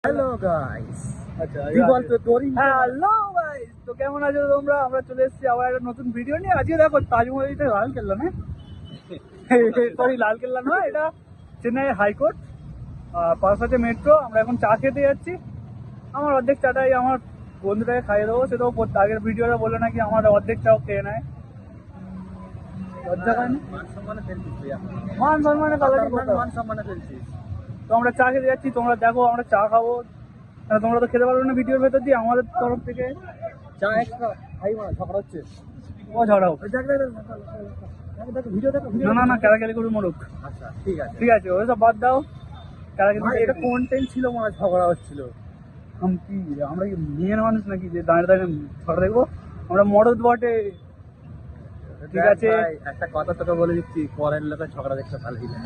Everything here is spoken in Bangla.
Hello guys. আচ্ছা কি বলতো তোরই হ্যালো গাইস, তো কেমন আছো তোমরা? আমরা চলে এসেছি আবার একটা নতুন ভিডিও নিয়ে। আজকে দেখো তাজমহলটা লালকেল্লা না, সরি লালকেল্লা নয়, এটা চেন্নাই হাইকোর্ট, পাশ আছে মেট্রো। আমরা এখন চা খেতে যাচ্ছি। আমার অর্ধেক চাটাই আমার বন্ধুটাকে খাইয়ে দেবো, সেটাও আগের ভিডিওটা বলে নাকি আমার অর্ধেক চাও খেয়ে নেয়। লজ্জা পায় না? মান সম্মানে ফেলছিস তুই এখন। মান সম্মানে কালারি মান সম্মানে ফেলছিস। তো আমরা চা খেতে যাচ্ছি, তোমরা দেখো আমরা চা খাবো। তোমরা তো খেতে পারবে না ভিডিওর ভেতর দিয়ে, আমাদের তরফ থেকে চা এক্সট্রা খাই না, ঝগড়া হচ্ছে। ও ঝগড়া হোক। দেখ ভিডিও দেখো না না ক্যারাকালি করে মরুক। আচ্ছা ঠিক আছে। ঠিক আছে, ওই সব বাদ দাও। ভাই, এটা কন্টেন্ট ছিল মনে হয়, ঝগড়া হচ্ছিল। কি আমরা কি মেয়ের মানুষ নাকি যে দাঁড়িয়ে দাঁড়িয়ে ঝগড়া দেখবো? আমরা মরদ বটে। ঠিক আছে। ভাই, একটা কথা তোকে বলে দিচ্ছি, পরের লোকের ঝগড়া দেখতে ভালো লাগে।